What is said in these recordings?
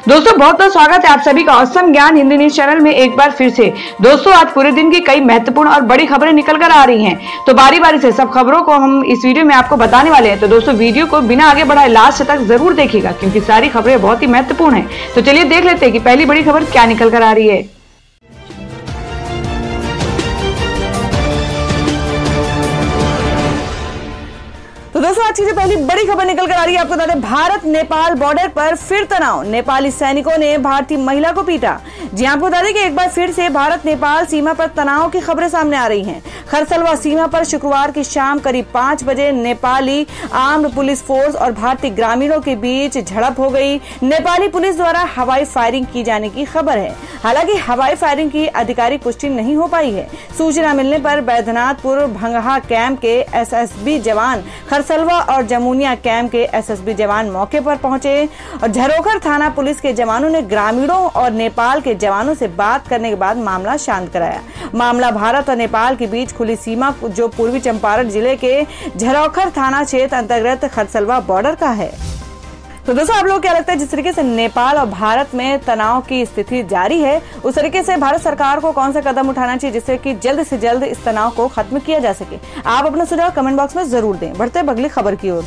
दोस्तों बहुत बहुत स्वागत है आप सभी का औसम ज्ञान हिंदी न्यूज चैनल में एक बार फिर से। दोस्तों आज पूरे दिन की कई महत्वपूर्ण और बड़ी खबरें निकल कर आ रही हैं, तो बारी बारी से सब खबरों को हम इस वीडियो में आपको बताने वाले हैं। तो दोस्तों वीडियो को बिना आगे बढ़ाए लास्ट तक जरूर देखिएगा, क्योंकि सारी खबरें बहुत ही महत्वपूर्ण है। तो चलिए देख लेते हैं कि पहली बड़ी खबर क्या निकल कर आ रही है। तो दोस्तों आज की जो पहली बड़ी खबर निकल कर आ रही है, आपको बता दें भारत नेपाल बॉर्डर पर फिर तनाव, नेपाली सैनिकों ने भारतीय महिला को पीटा। जी आपको बता दें कि एक बार फिर से भारत नेपाल सीमा पर तनाव की खबरें सामने आ रही हैं। खरसलवा सीमा पर शुक्रवार की शाम करीब 5 बजे नेपाली आर्म्ड पुलिस फोर्स और भारतीय ग्रामीणों के बीच झड़प हो गई। नेपाली पुलिस द्वारा हवाई फायरिंग की जाने की खबर है। हालांकि हवाई फायरिंग की आधिकारिक पुष्टि नहीं हो पाई है। सूचना मिलने पर बैद्यनाथपुर भंगहा कैंप के एसएसबी जवान, खरसलवा और जमुनिया कैंप के एसएसबी जवान मौके पर पहुंचे और झरोखर थाना पुलिस के जवानों ने ग्रामीणों और नेपाल के जवानों से बात करने के बाद मामला शांत कराया। मामला भारत और नेपाल के बीच खुली सीमा जो पूर्वी चंपारण जिले के झरोखर थाना क्षेत्र अंतर्गत खरसलवा बॉर्डर का है। तो दोस्तों आप लोगों को क्या लगता है, जिस तरीके से नेपाल और भारत में तनाव की स्थिति जारी है, उस तरीके से भारत सरकार को कौन सा कदम उठाना चाहिए जिससे कि जल्द से जल्द इस तनाव को खत्म किया जा सके? आप अपना सुझाव कमेंट बॉक्स में जरूर दें। बढ़ते हैं अगली खबर की ओर।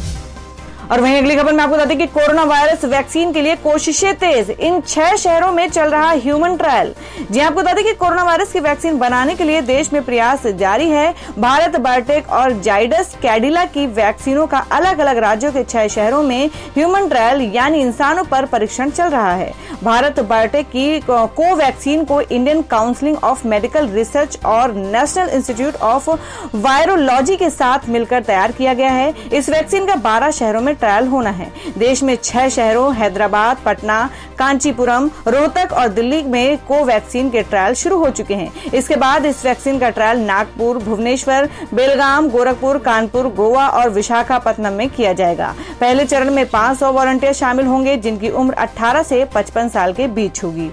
और वहीं अगली खबर में आपको बता दें कि कोरोना वायरस वैक्सीन के लिए कोशिशें तेज, इन 6 शहरों में चल रहा ह्यूमन ट्रायल। जी आपको बता दें कि कोरोना वायरस की वैक्सीन बनाने के लिए देश में प्रयास जारी है। भारत बायोटेक और जाइडस कैडिला की वैक्सीनों का अलग अलग राज्यों के 6 शहरों में ह्यूमन ट्रायल यानी इंसानों पर परीक्षण चल रहा है। भारत बायोटेक की कोवैक्सीन को Indian council of medical research और नेशनल इंस्टीट्यूट ऑफ वायरोलॉजी के साथ मिलकर तैयार किया गया है। इस वैक्सीन का 12 शहरों में ट्रायल होना है। देश में 6 शहरों हैदराबाद, पटना, कांचीपुरम, रोहतक और दिल्ली में कोवैक्सीन के ट्रायल शुरू हो चुके हैं। इसके बाद इस वैक्सीन का ट्रायल नागपुर, भुवनेश्वर, बेलगाम, गोरखपुर, कानपुर, गोवा और विशाखापत्तनम में किया जाएगा। पहले चरण में 500 वॉलंटियर शामिल होंगे जिनकी उम्र 18 से 55 साल के बीच होगी।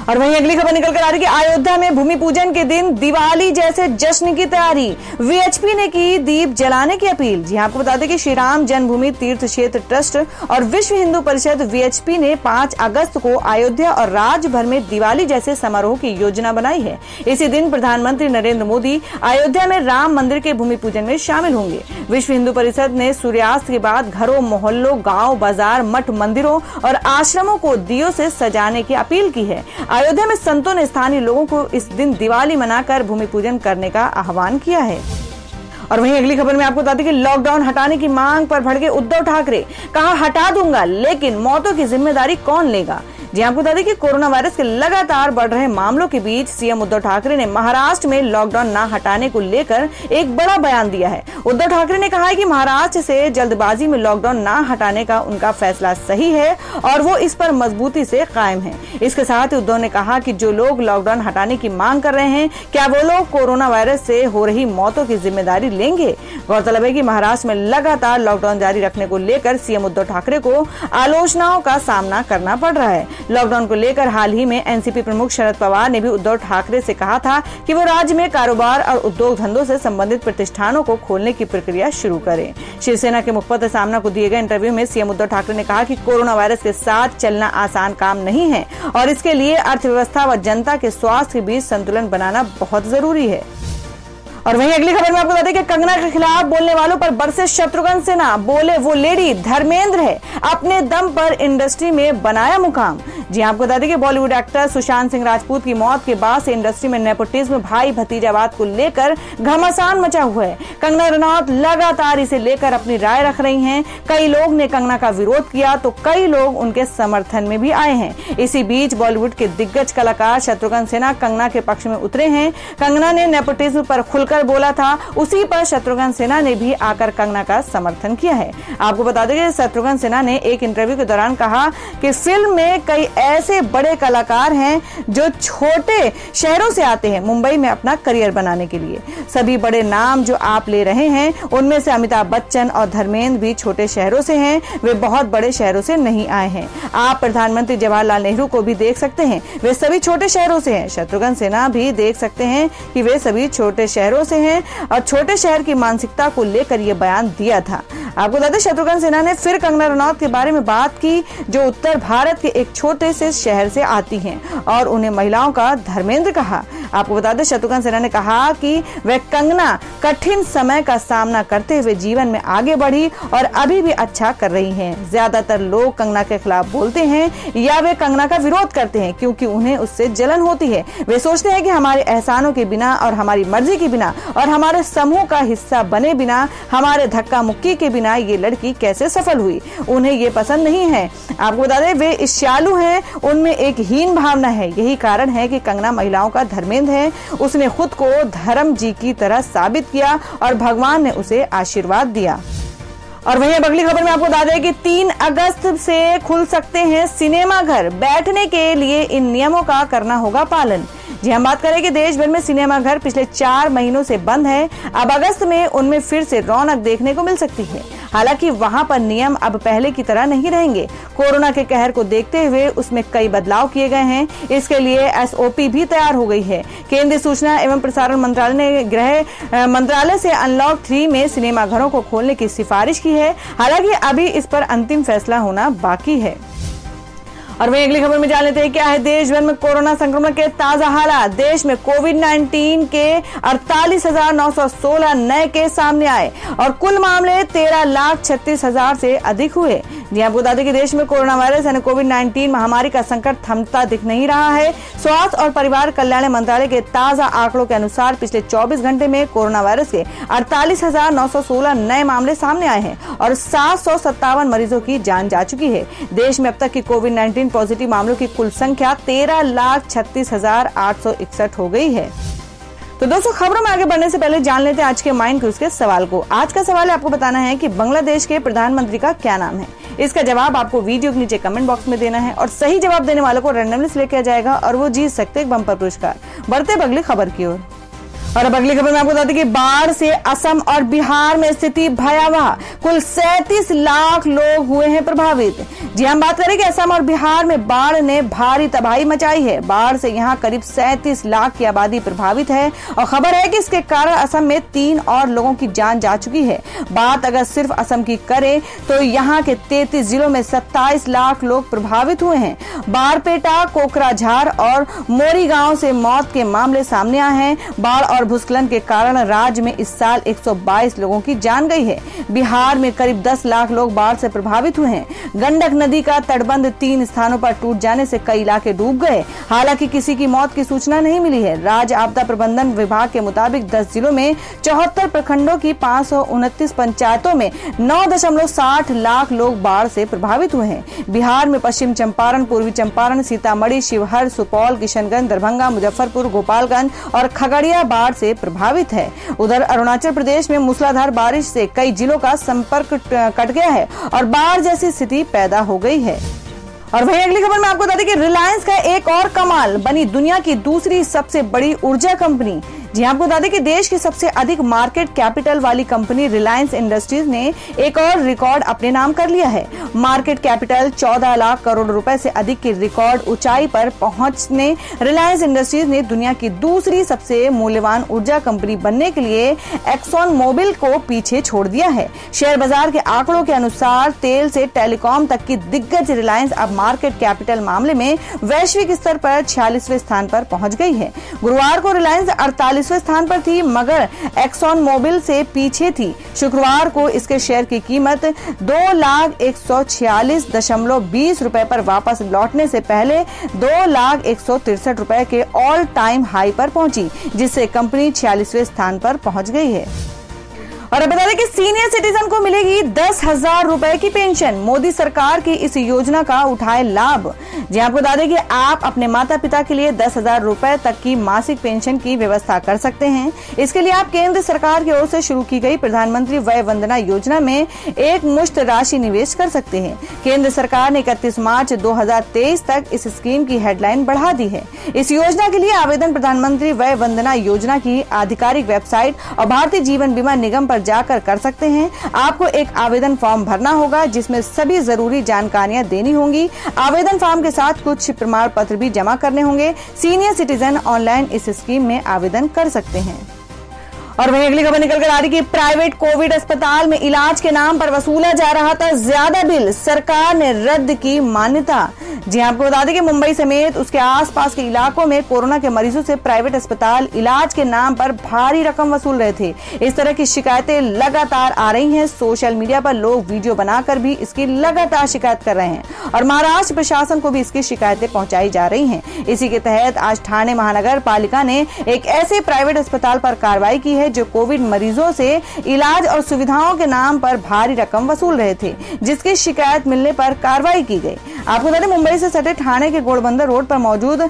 और वहीं अगली खबर निकल कर आ रही है कि अयोध्या में भूमि पूजन के दिन दिवाली जैसे जश्न की तैयारी, वीएचपी ने की दीप जलाने की अपील। जी आपको बता दें कि श्री राम जन्मभूमि तीर्थ क्षेत्र ट्रस्ट और विश्व हिंदू परिषद वीएचपी ने 5 अगस्त को अयोध्या और राज्य भर में दिवाली जैसे समारोह की योजना बनाई है। इसी दिन प्रधानमंत्री नरेंद्र मोदी अयोध्या में राम मंदिर के भूमि पूजन में शामिल होंगे। विश्व हिंदू परिषद ने सूर्यास्त के बाद घरों, मोहल्लों, गाँव, बाजार, मठ, मंदिरों और आश्रमों को दियों से सजाने की अपील की है। अयोध्या में संतों ने स्थानीय लोगों को इस दिन दिवाली मनाकर भूमि पूजन करने का आह्वान किया है। और वहीं अगली खबर में आपको बता दें कि लॉकडाउन हटाने की मांग पर भड़के उद्धव ठाकरे, कहा हटा दूंगा लेकिन मौतों की जिम्मेदारी कौन लेगा? जी आपको बता दें कि कोरोना वायरस के लगातार बढ़ रहे मामलों के बीच सीएम उद्धव ठाकरे ने महाराष्ट्र में लॉकडाउन न हटाने को लेकर एक बड़ा बयान दिया है। उद्धव ठाकरे ने कहा है कि महाराष्ट्र से जल्दबाजी में लॉकडाउन न हटाने का उनका फैसला सही है और वो इस पर मजबूती से कायम है। इसके साथ ही उद्धव ने कहा कि जो लोग लॉकडाउन हटाने की मांग कर रहे हैं, क्या वो लोग कोरोना वायरस से हो रही मौतों की जिम्मेदारी लेंगे? गौरतलब है कि महाराष्ट्र में लगातार लॉकडाउन जारी रखने को लेकर सीएम उद्धव ठाकरे को आलोचनाओं का सामना करना पड़ रहा है। लॉकडाउन को लेकर हाल ही में एनसीपी प्रमुख शरद पवार ने भी उद्धव ठाकरे से कहा था कि वो राज्य में कारोबार और उद्योग धंधों से संबंधित प्रतिष्ठानों को खोलने की प्रक्रिया शुरू करें। शिवसेना के मुखपत्र सामना को दिए गए इंटरव्यू में सीएम उद्धव ठाकरे ने कहा कि कोरोना वायरस के साथ चलना आसान काम नहीं है और इसके लिए अर्थव्यवस्था व जनता के स्वास्थ्य के बीच संतुलन बनाना बहुत जरूरी है। और वहीं अगली खबर में आपको बता दें कि कंगना के खिलाफ बोलने वालों पर बरसे शत्रुघ्न सिन्हा, बोले वो लेडी धर्मेंद्र है, अपने दम पर इंडस्ट्री में बनाया मुकाम। जी आपको बता दें कि बॉलीवुड एक्टर सुशांत सिंह राजपूत की मौत के बाद से इंडस्ट्री में नेपोटिज्म, भाई भतीजावाद को लेकर घमासान मचा हुआ है। कंगना रनौत लगातार इसे लेकर अपनी राय रख रही हैं। कई लोग ने कंगना का विरोध किया तो कई लोग उनके समर्थन में भी आए हैं। इसी बीच बॉलीवुड के दिग्गज कलाकार शत्रुघ्न सिन्हा कंगना के पक्ष में उतरे हैं। कंगना ने नेपोटिज्म पर खुलकर बोला था, उसी पर शत्रुघ्न सिन्हा ने भी आकर कंगना का समर्थन किया है। आपको बता दें कि शत्रुघ्न सिन्हा ने एक इंटरव्यू के दौरान कहा कि फिल्म में कई ऐसे बड़े कलाकार हैं जो छोटे शहरों से आते हैं मुंबई में अपना करियर बनाने के लिए। सभी बड़े नाम जो आप ले रहे हैं उनमें से अमिताभ बच्चन और धर्मेंद्र भी छोटे शहरों से हैं, वे बहुत बड़े शहरों से नहीं आए हैं। आप प्रधानमंत्री जवाहरलाल नेहरू को भी देख सकते हैं, वे सभी छोटे शहरों से हैं। शत्रुघ्न सिन्हा भी देख सकते हैं कि वे सभी छोटे शहरों से हैं और छोटे शहर की मानसिकता को लेकर ये बयान दिया था। आपको बता दें, शत्रुघ्न सिन्हा ने फिर कंगना रनौत के बारे में बात की, जो उत्तर भारत के एक छोटे से शहर से आती हैं और उन्हें महिलाओं का धर्मेंद्र कहा। आपको बता दें, शत्रुघ्न सिन्हा ने कहा कि वह कंगना कठिन समय का सामना करते हुए जीवन में आगे बढ़ी और अभी भी अच्छा कर रही हैं। ज्यादातर लोग कंगना के खिलाफ बोलते हैं या वे कंगना का विरोध करते हैं क्योंकि उन्हें उससे जलन होती है। वे सोचते हैं कि हमारे एहसानों के बिना और हमारी मर्जी के बिना और हमारे समूह का हिस्सा बने बिना, हमारे धक्का मुक्की के बिना ये लड़की कैसे सफल हुई। उन्हें ये पसंद नहीं है। आपको बता दें, वे ईर्ष्यालु हैं, उनमें एक हीन भावना है। यही कारण है कि कंगना महिलाओं का धर्मेंद्र है। उसने खुद को धर्म जी की तरह साबित किया और भगवान ने उसे आशीर्वाद दिया। और वहीं अगली खबर में आपको बता दें कि 3 अगस्त से खुल सकते हैं सिनेमा घर। बैठने के लिए इन नियमों का करना होगा पालन। जी हम बात करें कि देश भर में सिनेमा घर पिछले 4 महीनों से बंद है। अब अगस्त में उनमें फिर से रौनक देखने को मिल सकती है। हालांकि वहां पर नियम अब पहले की तरह नहीं रहेंगे। कोरोना के कहर को देखते हुए उसमें कई बदलाव किए गए हैं। इसके लिए SOP भी तैयार हो गई है। केंद्रीय सूचना एवं प्रसारण मंत्रालय ने गृह मंत्रालय से अनलॉक 3 में सिनेमा घरों को खोलने की सिफारिश की है। हालांकि अभी इस पर अंतिम फैसला होना बाकी है। और वहीं अगली खबर में जान लेते हैं क्या है देश भर में कोरोना संक्रमण के ताजा हालात। देश में कोविड-19 के 48,916 नए केस सामने आए और कुल मामले 13,36,000 से अधिक हुए। जी आपको बता दें कि देश में कोरोना वायरस यानी कोविड-19 महामारी का संकट थमता दिख नहीं रहा है। स्वास्थ्य और परिवार कल्याण मंत्रालय के ताजा आंकड़ों के अनुसार पिछले 24 घंटे में कोरोना वायरस के 48,916 नए मामले सामने आए हैं और 757 मरीजों की जान जा चुकी है। देश में अब तक की कोविड-19 पॉजिटिव मामलों की कुल संख्या 13,36,861 हो गई है। तो दोस्तों, खबरों में आगे बढ़ने से पहले जान लेते हैं आज के माइंड क्विज के सवाल को। आज का सवाल आपको बताना है कि बांग्लादेश के प्रधानमंत्री का क्या नाम है। इसका जवाब आपको वीडियो के नीचे कमेंट बॉक्स में देना है और सही जवाब देने वालों को रैंडमली सिलेक्ट किया जाएगा और वो जीत सकते हैं बम्पर पुरस्कार। बढ़ते अगली खबर की ओर। और अब अगली खबर में आपको बता दें कि बाढ़ से असम और बिहार में स्थिति भयावह। कुल 37 लाख लोग हुए हैं प्रभावित। जी हम बात करें कि असम और बिहार में बाढ़ ने भारी तबाही मचाई है। बाढ़ से यहां करीब 37 लाख की आबादी प्रभावित है और खबर है कि इसके कारण असम में 3 और लोगों की जान जा चुकी है। बात अगर सिर्फ असम की करें तो यहाँ के 33 जिलों में 27 लाख लोग प्रभावित हुए हैं। बारपेटा, कोकराझार और मोरी गांव से मौत के मामले सामने आए हैं। बाढ़ और भूस्खलन के कारण राज्य में इस साल 122 लोगों की जान गई है। बिहार में करीब 10 लाख लोग बाढ़ से प्रभावित हुए हैं। गंडक नदी का तटबंध 3 स्थानों पर टूट जाने से कई इलाके डूब गए। हालांकि किसी की मौत की सूचना नहीं मिली है। राज्य आपदा प्रबंधन विभाग के मुताबिक 10 जिलों में 74 प्रखंडों की 529 पंचायतों में 9.60 लाख लोग बाढ़ से प्रभावित हुए हैं। बिहार में पश्चिम चंपारण, पूर्वी चंपारण, सीतामढ़ी, शिवहर, सुपौल, किशनगंज, दरभंगा, मुजफ्फरपुर, गोपालगंज और खगड़िया बाढ़ से प्रभावित है। उधर अरुणाचल प्रदेश में मूसलाधार बारिश से कई जिलों का संपर्क कट गया है और बाढ़ जैसी स्थिति पैदा हो गई है। और वहीं अगली खबर में आपको बता दें कि रिलायंस का एक और कमाल, बनी दुनिया की दूसरी सबसे बड़ी ऊर्जा कंपनी। जी आपको बता दें कि देश की सबसे अधिक मार्केट कैपिटल वाली कंपनी रिलायंस इंडस्ट्रीज ने एक और रिकॉर्ड अपने नाम कर लिया है। मार्केट कैपिटल 14 लाख करोड़ रुपए से अधिक की रिकॉर्ड ऊंचाई पर पहुंचने रिलायंस इंडस्ट्रीज ने दुनिया की दूसरी सबसे मूल्यवान ऊर्जा कंपनी बनने के लिए एक्सॉन मोबिल को पीछे छोड़ दिया है। शेयर बाजार के आंकड़ों के अनुसार तेल से टेलीकॉम तक की दिग्गज रिलायंस अब मार्केट कैपिटल मामले में वैश्विक स्तर पर 46वें स्थान पर पहुंच गई है। गुरुवार को रिलायंस 48वें स्थान पर थी मगर एक्सॉन मोबिल से पीछे थी। शुक्रवार को इसके शेयर की कीमत 2,146.20 रुपए पर वापस लौटने से पहले 2,163 रुपए के ऑल टाइम हाई पर पहुंची, जिससे कंपनी 46वें स्थान पर पहुंच गई है। और अब बता दें कि सीनियर सिटीजन को मिलेगी 10,000 रुपए की पेंशन। मोदी सरकार की इस योजना का उठाए लाभ। जी आपको बता दें कि आप अपने माता पिता के लिए 10,000 रुपए तक की मासिक पेंशन की व्यवस्था कर सकते हैं। इसके लिए आप केंद्र सरकार की ओर से शुरू की गई प्रधानमंत्री वय वंदना योजना में एक मुश्त राशि निवेश कर सकते हैं। केंद्र सरकार ने 31 मार्च 2023 तक इस स्कीम की हेडलाइन बढ़ा दी है। इस योजना के लिए आवेदन प्रधानमंत्री वय वंदना योजना की आधिकारिक वेबसाइट और भारतीय जीवन बीमा निगम जाकर कर सकते हैं। आपको एक आवेदन फॉर्म भरना होगा जिसमें सभी जरूरी जानकारियां देनी होंगी। आवेदन फॉर्म के साथ कुछ प्रमाण पत्र भी जमा करने होंगे। सीनियर सिटीजन ऑनलाइन इस स्कीम में आवेदन कर सकते हैं। और वहीं अगली खबर निकल कर आ रही कि प्राइवेट कोविड अस्पताल में इलाज के नाम पर वसूला जा रहा था ज्यादा बिल, सरकार ने रद्द की मान्यता। जी आपको बता दें कि मुंबई समेत उसके आसपास के इलाकों में कोरोना के मरीजों से प्राइवेट अस्पताल इलाज के नाम पर भारी रकम वसूल रहे थे। इस तरह की शिकायतें लगातार आ रही हैं। सोशल मीडिया पर लोग वीडियो बनाकर भी इसकी लगातार शिकायत कर रहे हैं और महाराष्ट्र प्रशासन को भी इसकी शिकायतें पहुंचाई जा रही हैं। इसी के तहत आज ठाणे महानगर पालिका ने एक ऐसे प्राइवेट अस्पताल पर कार्रवाई की है जो कोविड मरीजों से इलाज और सुविधाओं के नाम पर भारी रकम वसूल रहे थे, जिसकी शिकायत मिलने पर कार्रवाई की गई। आपको बता दें मुंबई से सटे ठाणे के गोड़बंदर रोड पर मौजूद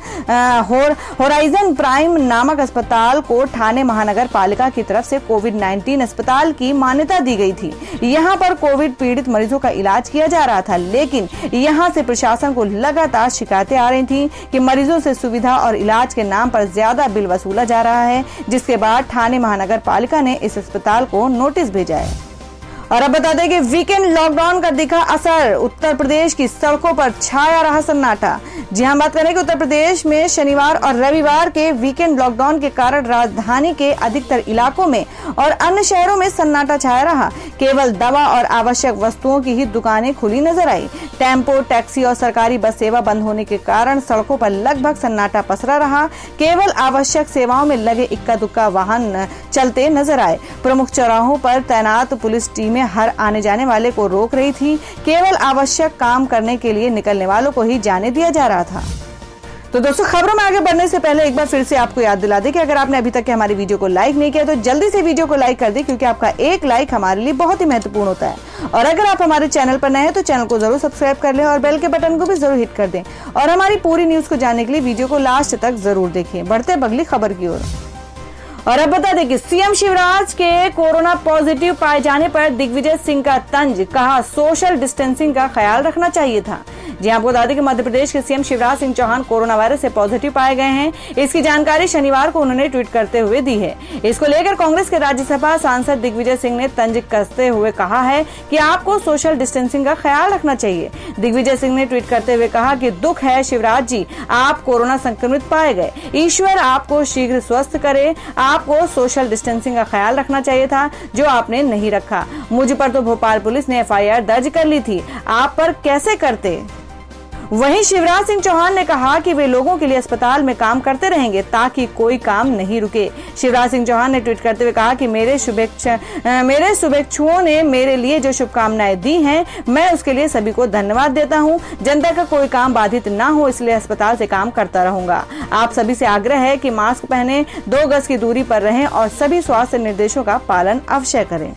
होराइजन प्राइम नामक अस्पताल को ठाणे महानगर पालिका की तरफ से कोविड-19 अस्पताल की मान्यता दी गई थी। यहां पर कोविड पीड़ित मरीजों का इलाज किया जा रहा था, लेकिन यहां से प्रशासन को लगातार शिकायतें आ रही थी कि मरीजों से सुविधा और इलाज के नाम पर ज्यादा बिल वसूला जा रहा है, जिसके बाद ठाणे महानगर पालिका ने इस अस्पताल को नोटिस भेजा है। और अब बता दें कि वीकेंड लॉकडाउन का दिखा असर, उत्तर प्रदेश की सड़कों पर छाया रहा सन्नाटा। जी हम बात करें कि उत्तर प्रदेश में शनिवार और रविवार के वीकेंड लॉकडाउन के कारण राजधानी के अधिकतर इलाकों में और अन्य शहरों में सन्नाटा छाया रहा। केवल दवा और आवश्यक वस्तुओं की ही दुकानें खुली नजर आई। टेम्पो, टैक्सी और सरकारी बस सेवा बंद होने के कारण सड़कों पर लगभग सन्नाटा पसरा रहा। केवल आवश्यक सेवाओं में लगे इक्का दुक्का वाहन चलते नजर आए। प्रमुख चौराहों पर तैनात पुलिस टीमें हर आने जाने वाले को रोक रही थी। केवल आवश्यक काम करने के लिए निकलने वालों को ही जाने दिया जा रहा था। तो दोस्तों खबरों में आगे बढ़ने से पहले एक बार फिर से आपको याद दिला दें कि अगर आपने अभी तक हमारी वीडियो को लाइक नहीं किया तो जल्दी से वीडियो को लाइक कर दें, क्योंकि आपका एक लाइक हमारे लिए बहुत ही महत्वपूर्ण होता है। और अगर आप हमारे चैनल पर नए हैं तो चैनल को जरूर सब्सक्राइब कर लें और बेल के बटन को भी जरूर हिट कर दें। और हमारी पूरी न्यूज को जानने के लिए वीडियो को लास्ट तक जरूर देखें। बढ़ते हैं अगली खबर की ओर। और अब बता दें कि सीएम शिवराज के कोरोना पॉजिटिव पाए जाने पर दिग्विजय सिंह का तंज, कहा सोशल डिस्टेंसिंग का ख्याल रखना चाहिए था। जी आपको बता दें कि मध्य प्रदेश के CM Shivraj Singh Chauhan corona virus से पॉजिटिव पाए गए हैं। इसकी जानकारी शनिवार को उन्होंने ट्वीट करते हुए दी है। इसको लेकर कांग्रेस के राज्यसभा सांसद दिग्विजय सिंह ने तंज कसते हुए कहा है कि आपको सोशल डिस्टेंसिंग का ख्याल रखना चाहिए। दिग्विजय सिंह ने ट्वीट करते हुए कहा कि दुख है शिवराज जी, आप कोरोना संक्रमित पाए गए। ईश्वर आपको शीघ्र स्वस्थ करे। आपको सोशल डिस्टेंसिंग का ख्याल रखना चाहिए था, जो आपने नहीं रखा। मुझ पर तो भोपाल पुलिस ने एफआईआर दर्ज कर ली थी, आप पर कैसे करते। वहीं शिवराज सिंह चौहान ने कहा कि वे लोगों के लिए अस्पताल में काम करते रहेंगे ताकि कोई काम नहीं रुके। शिवराज सिंह चौहान ने ट्वीट करते हुए कहा कि मेरे शुभेच्छुओं ने मेरे लिए जो शुभकामनाएं दी हैं, मैं उसके लिए सभी को धन्यवाद देता हूं। जनता का कोई काम बाधित ना हो, इसलिए अस्पताल से काम करता रहूंगा। आप सभी से आग्रह है कि मास्क पहने, 2 गज की दूरी पर रहें और सभी स्वास्थ्य निर्देशों का पालन अवश्य करें।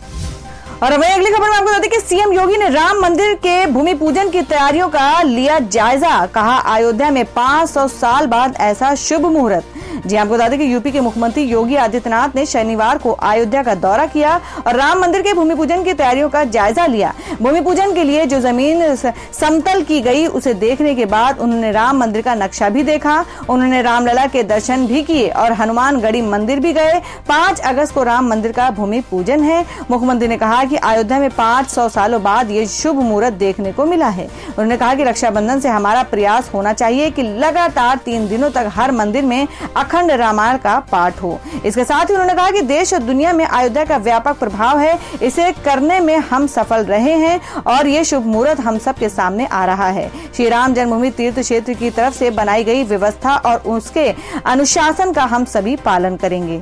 और वहीं अगली खबर में आपको बता दें कि सीएम योगी ने राम मंदिर के भूमि पूजन की तैयारियों का लिया जायजा। कहा अयोध्या में 500 साल बाद ऐसा शुभ मुहूर्त। जी आपको बता दें कि यूपी के मुख्यमंत्री योगी आदित्यनाथ ने शनिवार को अयोध्या का दौरा किया और राम मंदिर के भूमि पूजन की तैयारियों का जायजा लिया। भूमि पूजन के लिए जो जमीन समतल की गई उसे देखने के बाद उन्होंने राम मंदिर का नक्शा भी देखा। उन्होंने रामलला के दर्शन भी किए और हनुमानगढ़ी मंदिर भी गए। 5 अगस्त को राम मंदिर का भूमि पूजन है। मुख्यमंत्री ने कहा कि अयोध्या में 500 सालों बाद ये शुभ मुहूर्त देखने को मिला है। उन्होंने कहा कि रक्षाबंधन से हमारा प्रयास होना चाहिए कि लगातार 3 दिनों तक हर मंदिर में अखंड रामायण का पाठ हो। इसके साथ ही उन्होंने कहा कि देश और दुनिया में अयोध्या का व्यापक प्रभाव है, इसे करने में हम सफल रहे हैं और ये शुभ मुहूर्त हम सब के सामने आ रहा है। श्री राम जन्मभूमि तीर्थ क्षेत्र की तरफ से बनाई गई व्यवस्था और उसके अनुशासन का हम सभी पालन करेंगे।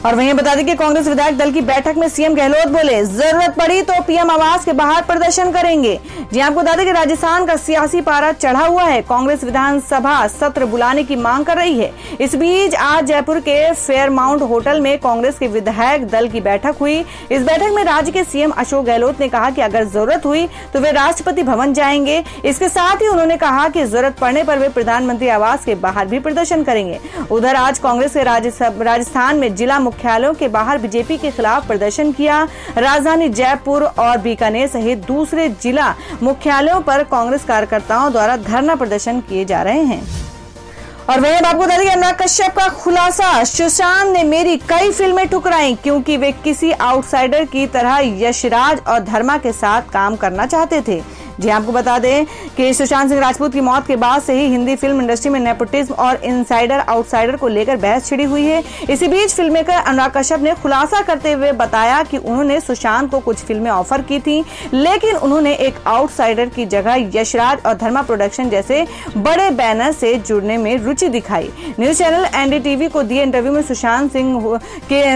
और वहीं बता दें कि कांग्रेस विधायक दल की बैठक में सीएम गहलोत बोले जरूरत पड़ी तो पीएम आवास के बाहर प्रदर्शन करेंगे। जी आपको बता दें कि राजस्थान का सियासी पारा चढ़ा हुआ है। कांग्रेस विधानसभा सत्र बुलाने की मांग कर रही है। इस बीच आज जयपुर के फेयरमाउंट होटल में कांग्रेस के विधायक दल की बैठक हुई। इस बैठक में राज्य के सीएम अशोक गहलोत ने कहा कि अगर जरूरत हुई तो वे राष्ट्रपति भवन जाएंगे। इसके साथ ही उन्होंने कहा कि जरूरत पड़ने पर वे प्रधानमंत्री आवास के बाहर भी प्रदर्शन करेंगे। उधर आज कांग्रेस के राजस्थान में जिला मुख्यालयों के बाहर बीजेपी के खिलाफ प्रदर्शन किया। राजधानी जयपुर और बीकानेर सहित दूसरे जिला मुख्यालयों पर कांग्रेस कार्यकर्ताओं द्वारा धरना प्रदर्शन किए जा रहे हैं। और वहीं आपको बता दें कि अनुराग कश्यप का खुलासा, सुशांत ने मेरी कई फिल्में ठुकराई क्योंकि वे किसी आउटसाइडर की तरह यशराज और धर्मा के साथ काम करना चाहते थे। जी आपको बता दें कि सुशांत सिंह राजपूत की मौत के बाद से ही हिंदी फिल्म इंडस्ट्री में नेपोटिज्म और इनसाइडर आउटसाइडर को लेकर बहस छिड़ी हुई है। इसी बीच फिल्म मेकर अनुराग कश्यप ने खुलासा करते हुए बताया कि उन्होंने सुशांत को कुछ फिल्में ऑफर की थी, लेकिन उन्होंने एक आउटसाइडर की जगह यशराज और धर्मा प्रोडक्शन जैसे बड़े बैनर से जुड़ने में रुचि दिखाई। न्यूज चैनल एनडीटीवी को दिए इंटरव्यू में सुशांत सिंह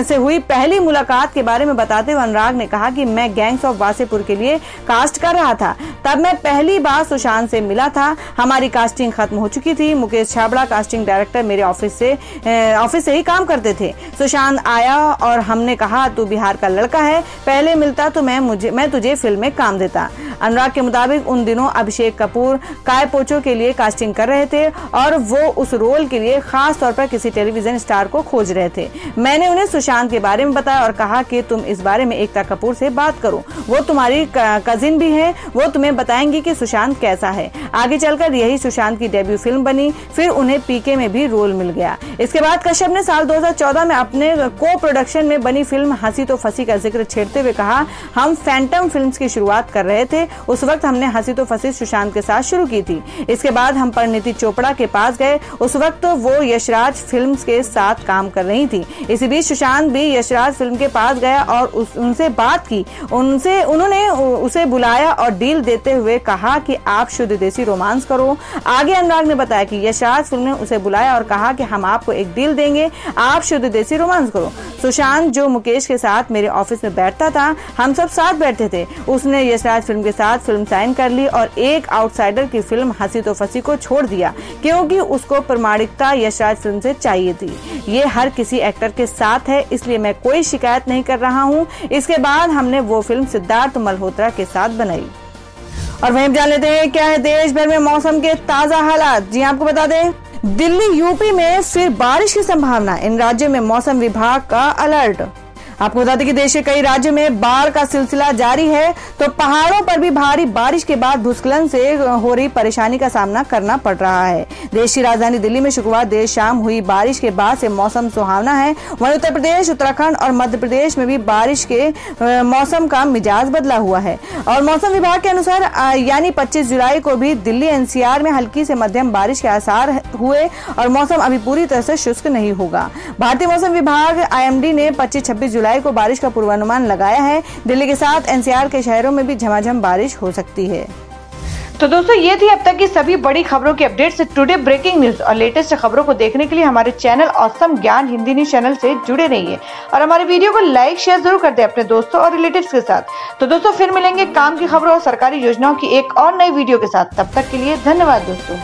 से हुई पहली मुलाकात के बारे में बताते हुए अनुराग ने कहा कि मैं गैंग्स ऑफ वासेपुर के लिए कास्ट कर रहा था, तब मैं पहली बार सुशांत से मिला था। हमारी कास्टिंग खत्म हो चुकी थी। मुकेश छाबड़ा कास्टिंग डायरेक्टर मेरे ऑफिस से ही काम करते थे। सुशांत आया और हमने कहा तू बिहार का लड़का है, पहले मिलता तो मैं तुझे फिल्म में काम देता। अनुराग के मुताबिक उन दिनों अभिषेक कपूर काय पोचो के लिए कास्टिंग कर रहे थे और वो उस रोल के लिए खास तौर पर किसी टेलीविजन स्टार को खोज रहे थे। मैंने उन्हें सुशांत के बारे में बताया और कहा कि तुम इस बारे में एकता कपूर से बात करो, वो तुम्हारी कजिन भी है, वो तुम्हें बताएंगी कि सुशांत कैसा है। आगे चलकर यही सुशांत की डेब्यू फिल्म बनी, फिर उन्हें पीके में भी रोल मिल गया। इसके बाद कश्यप ने साल 2014 में अपने को प्रोडक्शन में बनी फिल्म हंसी तो फंसी का जिक्र छेड़ते हुए कहा, हम फैंटम फिल्म्स की शुरुआत कर रहे थे, उस वक्त हमने हंसी तो फंसी सुशांत के साथ शुरू की थी। इसके बाद हम परिणीति चोपड़ा के पास गए, उस वक्त तो वो यशराज फिल्म्स के साथ काम कर रही थी। इसी बीच सुशांत भी यशराज फिल्म के पास गया और उनसे बात की। उन्होंने उसे बुलाया और डील देते हुए कहा कि आप शुद्ध देसी रोमांस करो। आगे अनुराग ने बताया कि यशराज फिल्म ने उसे बुलाया और कहा कि हम आपको एक डील देंगे, आप शुद्ध देसी रोमांस करो। सुशांत जो मुकेश के साथ मेरे ऑफिस में बैठता था, हम सब साथ बैठते थे। उसने यशराज फिल्म के साथ फिल्म साइन कर ली और एक आउटसाइडर की फिल्म हंसी तो फंसी को छोड़ दिया, क्योंकि उसको प्रामाणिकता यशराज फिल्म से चाहिए थी। ये हर किसी एक्टर के साथ है, इसलिए मैं कोई शिकायत नहीं कर रहा हूँ। इसके बाद हमने वो फिल्म सिद्धार्थ मल्होत्रा के साथ बनाई। और वहीं जान लेते हैं क्या है देश भर में मौसम के ताजा हालात। जी आपको बता दें, दिल्ली यूपी में फिर बारिश की संभावना, इन राज्यों में मौसम विभाग का अलर्ट। आपको बता दें कि देश के कई राज्यों में बाढ़ का सिलसिला जारी है, तो पहाड़ों पर भी भारी बारिश के बाद भूस्खलन से हो रही परेशानी का सामना करना पड़ रहा है। देश की राजधानी दिल्ली में शुक्रवार देर शाम हुई बारिश के बाद से मौसम सुहावना है। वहीं उत्तर प्रदेश, उत्तराखंड और मध्य प्रदेश में भी बारिश के मौसम का मिजाज बदला हुआ है। और मौसम विभाग के अनुसार यानी 25 जुलाई को भी दिल्ली एनसीआर में हल्की से मध्यम बारिश के आसार हुए और मौसम अभी पूरी तरह से शुष्क नहीं होगा। भारतीय मौसम विभाग IMD ने 25-26 जुलाई को बारिश का पूर्वानुमान लगाया है। दिल्ली के साथ एनसीआर के शहरों में भी झमाझम बारिश हो सकती है। तो दोस्तों ये थी अब तक की सभी बड़ी खबरों की अपडेट से टुडे ब्रेकिंग न्यूज और लेटेस्ट खबरों को देखने के लिए हमारे चैनल ऑसम ज्ञान हिंदी न्यूज चैनल से जुड़े रहिए और हमारे वीडियो को लाइक शेयर जरूर कर दें अपने दोस्तों और रिलेटिव्स के साथ। तो दोस्तों फिर मिलेंगे काम की खबरों और सरकारी योजनाओं की एक और नई वीडियो के साथ। तब तक के लिए धन्यवाद दोस्तों।